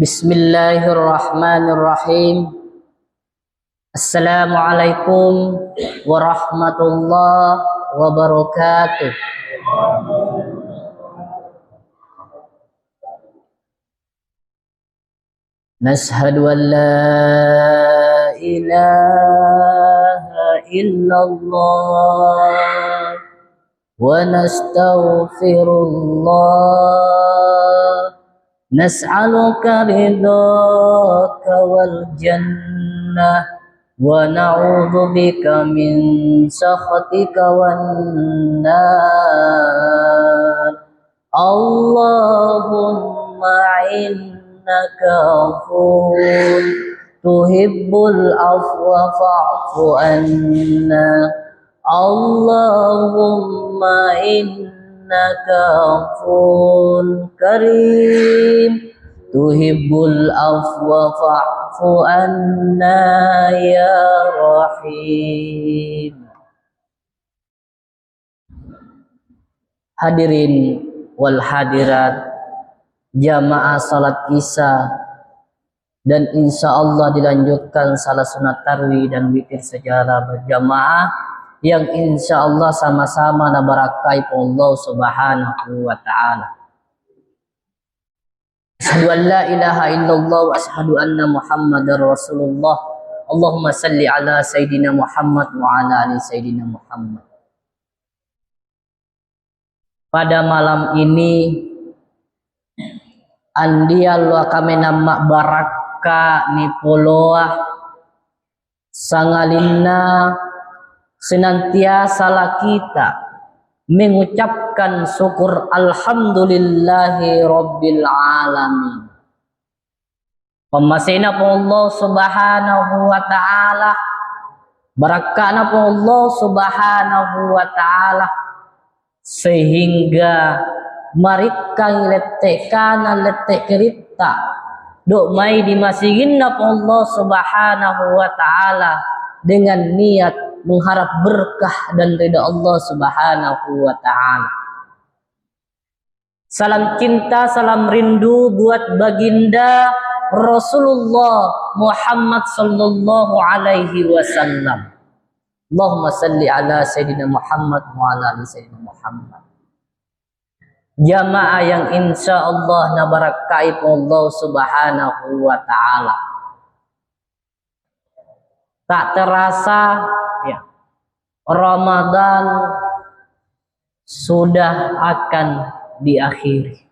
Bismillahirrahmanirrahim. Assalamualaikum warahmatullahi wabarakatuh. Nashhadu an la ilaha illallah wa nastaghfirullah. Nas'aluka ridhaka wal jannah wa na'udzubika min sakhatika wan nar. Allahumma innaka afuwwun tuhibbul afwa fa'fu anna. Allahumma innaka afuwwun karim tuhibbul afwa fa'fu anna ya rahim. Hadirin wal hadirat jamaah salat isya, dan insya Allah dilanjutkan salat sunat tarwi dan witir secara berjamaah yang insya Allah sama-sama nabarakai Allah subhanahu wa ta'ala. Asyhadu an la ilaha illallah wa asyhadu anna muhammadar rasulullah. Allahumma salli ala sayyidina Muhammad wa ala ali sayyidina Muhammad. Pada malam ini andial wa kami nama baraka ni poloah sangalinna senantiasa kita mengucapkan syukur alhamdulillahi rabbil alamin. Pemasina po Allah subhanahu wa ta'ala, barakana po Allah subhanahu wa ta'ala, sehingga marikang letekana letek kerita dok mai dimasigin na po Allah subhanahu wa ta'ala dengan niat mengharap berkah dan ridha Allah subhanahu wa ta'ala. Salam cinta, salam rindu buat baginda Rasulullah Muhammad sallallahu alaihi wasallam. Allahumma salli ala sayyidina Muhammad wa ala ali sayyidina Muhammad. Jamaah yang insya Allah nabarakai Allah subhanahu wa ta'ala. Tak terasa ya, Ramadan sudah akan diakhiri.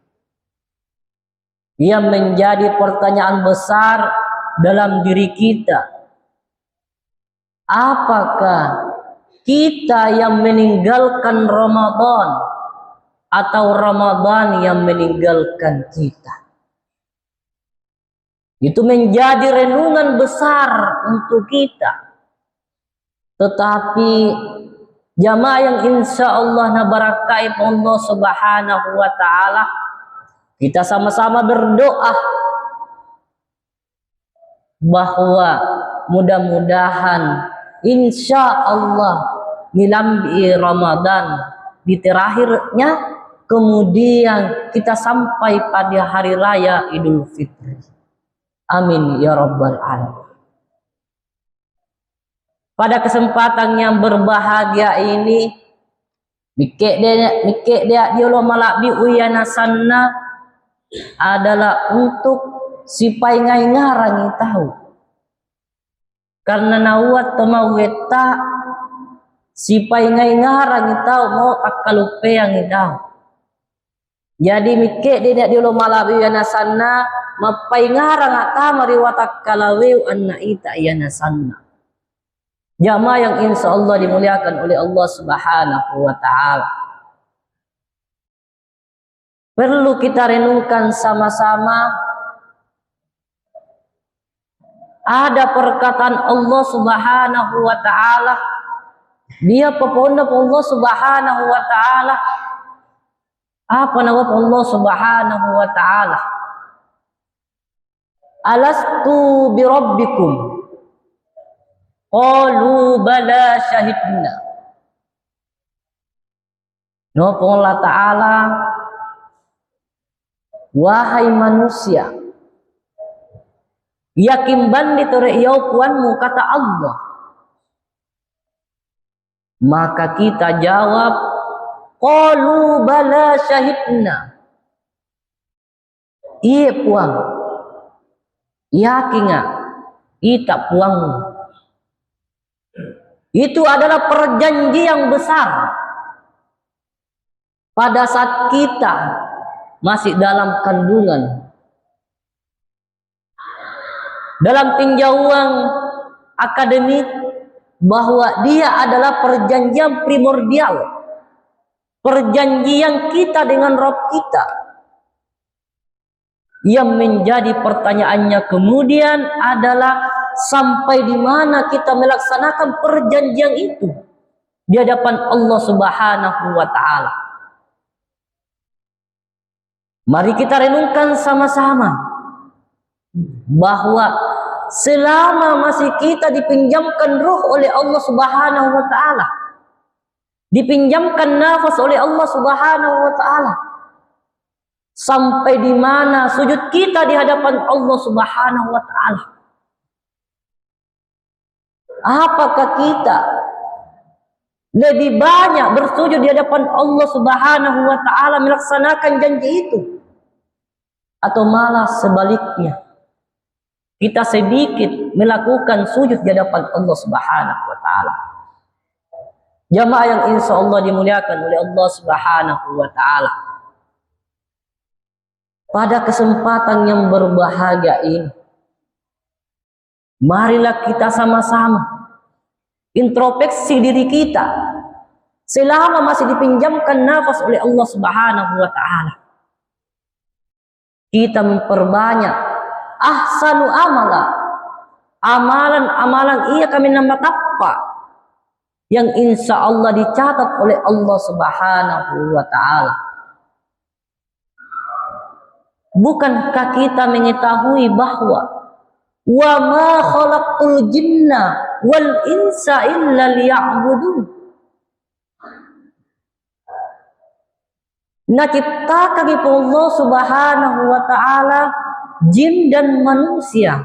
Yang menjadi pertanyaan besar dalam diri kita, apakah kita yang meninggalkan Ramadan atau Ramadan yang meninggalkan kita? Itu menjadi renungan besar untuk kita. Tetapi jamaah yang insya Allah nabarakai Allah subhanahu wa ta'ala, kita sama-sama berdoa bahwa mudah-mudahan insya Allah milambi Ramadan di terakhirnya, kemudian kita sampai pada hari raya Idul Fitri. Amin ya rabbal alamin. Pada kesempatan yang berbahagia ini, mikir dia lo malak bi uyana sanna adalah untuk sipai ngai ngarangi tahu. Karena nawat temaweta sipai ngai ngarangi tahu mau takalupe yang tahu. Jadi mikir dia lo malak bi uyana sanna mapai ngarang ata mariwatak kalawe anna ita yana sanna. Jamaah yang insya Allah dimuliakan oleh Allah subhanahu wa ta'ala, perlu kita renungkan sama-sama. Ada perkataan Allah subhanahu wa ta'ala, dia peponda Allah subhanahu wa ta'ala. Apa nama Allah subhanahu wa ta'ala? Alastu birabbikum? Qalu bala syahidna. Allah Ta'ala, wahai manusia, yakin bandi tore yau puanmu kata Allah. Maka kita jawab, qalu bala syahidna. Iya puang, yakin nggak? Ita puangmu. Itu adalah perjanjian besar pada saat kita masih dalam kandungan. Dalam tinjauan akademik, bahwa dia adalah perjanjian primordial, perjanjian kita dengan Rabb kita. Yang menjadi pertanyaannya kemudian adalah sampai di mana kita melaksanakan perjanjian itu di hadapan Allah Subhanahu wa taala. Mari kita renungkan sama-sama bahwa selama masih kita dipinjamkan ruh oleh Allah Subhanahu wa taala, dipinjamkan nafas oleh Allah Subhanahu wa taala, sampai di mana sujud kita di hadapan Allah Subhanahu wa taala. Apakah kita lebih banyak bersujud di hadapan Allah Subhanahu wa taala melaksanakan janji itu, atau malah sebaliknya kita sedikit melakukan sujud di hadapan Allah Subhanahu wa taala? Jamaah yang insya Allah dimuliakan oleh Allah Subhanahu wa taala, pada kesempatan yang berbahagia ini, marilah kita sama-sama introspeksi diri kita selama masih dipinjamkan nafas oleh Allah Subhanahu wa taala. Kita memperbanyak ahsanu amala, amalan-amalan ia kami nama tapa yang insya Allah dicatat oleh Allah Subhanahu wa taala. Bukankah kita mengetahui bahwa wa ma khalaqtul jinna wal insa illa liya'budun, nah ciptakan itu Allah Subhanahu wa taala jin dan manusia.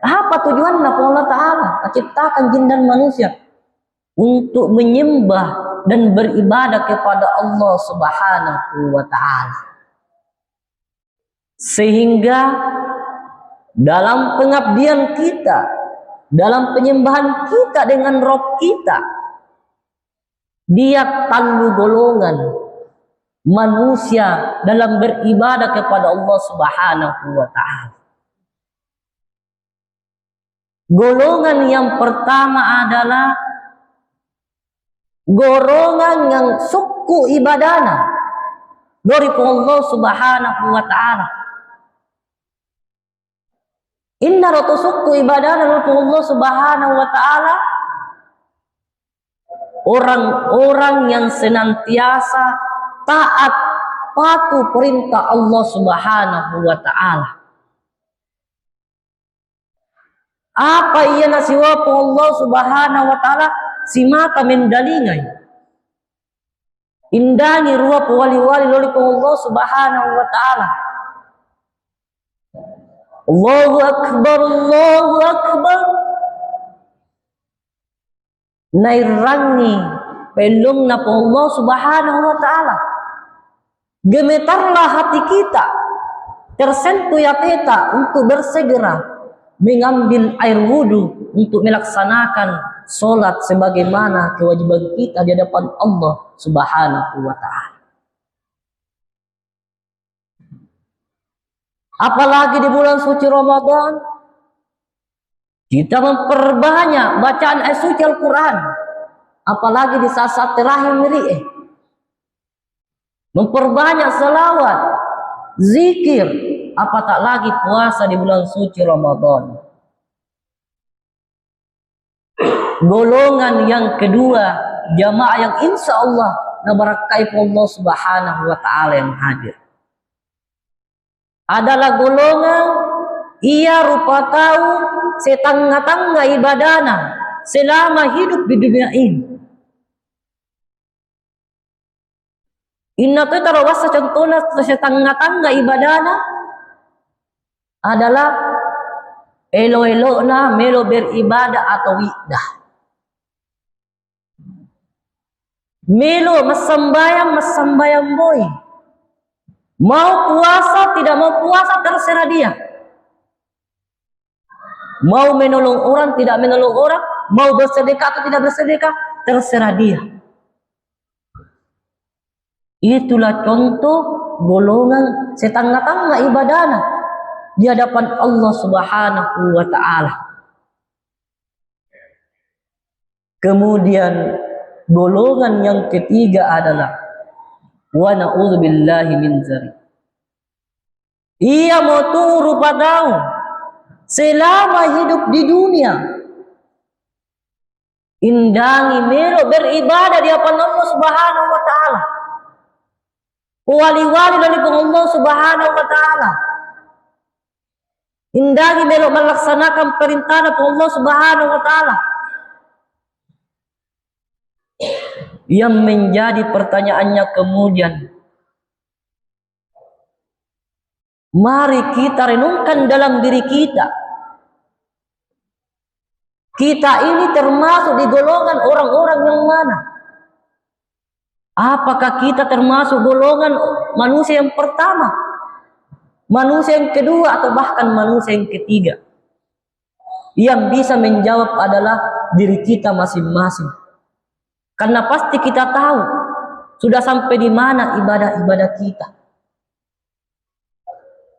Apa tujuan Allah taala ciptakan jin dan manusia? Untuk menyembah dan beribadah kepada Allah Subhanahu wa taala. Sehingga dalam pengabdian kita, dalam penyembahan kita dengan Rabb kita, dia talu golongan manusia dalam beribadah kepada Allah Subhanahu wa taala. Golongan yang pertama adalah golongan yang suku ibadana dari Allah Subhanahu wa taala. Inna rotusuku ibadana dari Allah Subhanahu wa taala, orang-orang yang senantiasa taat patuh perintah Allah Subhanahu wa taala. Apa ia nasiwa Allah Subhanahu wa taala simata mendalingai indangi ruwa wali-wali loli Allah Subhanahu wa taala. Allahu akbar, Allahu akbar. Nairangi pelung na Allah Subhanahu wa taala. Gemetarlah hati kita, tersentuh ya kita untuk bersegera mengambil air wudu untuk melaksanakan solat sebagaimana kewajiban kita di hadapan Allah Subhanahu wa taala. Apalagi di bulan suci Ramadan, kita memperbanyak bacaan ayat suci Al-Quran. Apalagi di saat-saat terakhir meri'eh, memperbanyak salawat, zikir, apa tak lagi puasa di bulan suci Ramadan. Golongan yang kedua, jamaah yang insya Allah nabarakai Allah Subhanahu wa taala yang hadir, adalah golongan ia rupa tahu setengah-tengah ibadana selama hidup di dunia ini. Inna tu tarawasa contohnya setengah-tengah ibadana adalah elo-elo na melo beribadah atau widah. Melo masambayang boy. Mau puasa tidak mau puasa terserah dia. Mau menolong orang tidak menolong orang, mau bersedekah atau tidak bersedekah terserah dia. Itulah contoh golongan setengah-tengah ibadahnya di hadapan Allah Subhanahu wa taala. Kemudian golongan yang ketiga adalah wa na'udzubillahi min dzalik. Ia mau turu padamu selama hidup di dunia. Indangi mero beribadah di hadapan Allah Subhanahu wa taala. Wali-wali dari Allah Subhanahu wa taala. Indangi melo melaksanakan perintah Allah Subhanahu wa taala. Yang menjadi pertanyaannya kemudian, mari kita renungkan dalam diri kita. Kita ini termasuk di golongan orang-orang yang mana? Apakah kita termasuk golongan manusia yang pertama, manusia yang kedua, atau bahkan manusia yang ketiga? Yang bisa menjawab adalah diri kita masing-masing. Karena pasti kita tahu sudah sampai di mana ibadah-ibadah kita.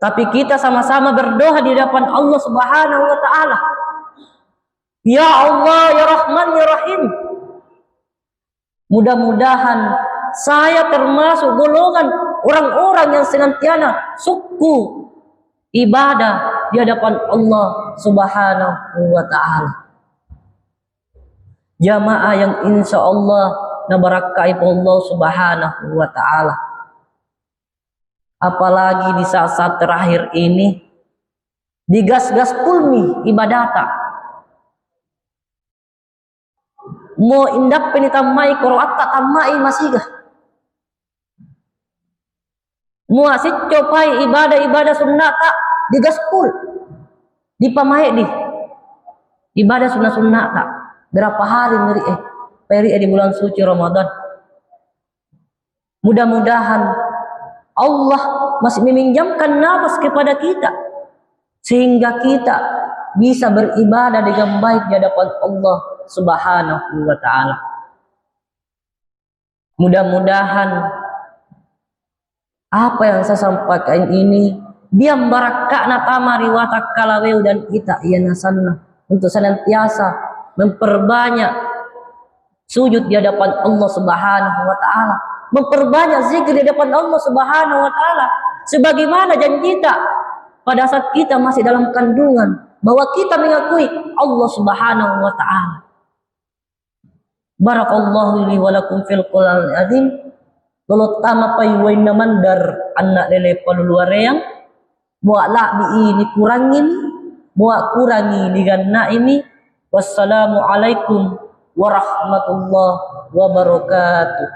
Tapi kita sama-sama berdoa di hadapan Allah Subhanahu wa taala. Ya Allah, ya Rahman, ya Rahim. Mudah-mudahan saya termasuk golongan orang-orang yang senantiasa suku ibadah di hadapan Allah Subhanahu wa taala. Jamaah yang insya Allah nabarakai Allah Subhanahu wa taala. Apalagi di saat-saat terakhir ini digas-gas pulmi ibadata. Mau indak penitamai koroat tak tamai masigah. Mau asit copai ibadah-ibadah sunnah tak digaspul. Dipamai di ibadah sunnah-sunnah tak. Berapa hari peri di bulan suci Ramadan. Mudah-mudahan Allah masih meminjamkan nafas kepada kita sehingga kita bisa beribadah dengan baik di hadapan Allah Subhanahu wa taala. Mudah-mudahan apa yang saya sampaikan ini biam barakakna tamari watak kalaweu dan kita iyana sanna untuk senantiasa memperbanyak sujud di hadapan Allah Subhanahu wa taala, memperbanyak zikir di hadapan Allah Subhanahu wa taala sebagaimana janji kita pada saat kita masih dalam kandungan bahwa kita mengakui Allah Subhanahu wa taala. Barakallahu li wa lakum fil Qur'anil azim. Lolo tama pay way naman dar anak lele paluluareyang buat la bi ini kurangin buat kurangi di ganna ini. Wassalamualaikum warahmatullahi wabarakatuh.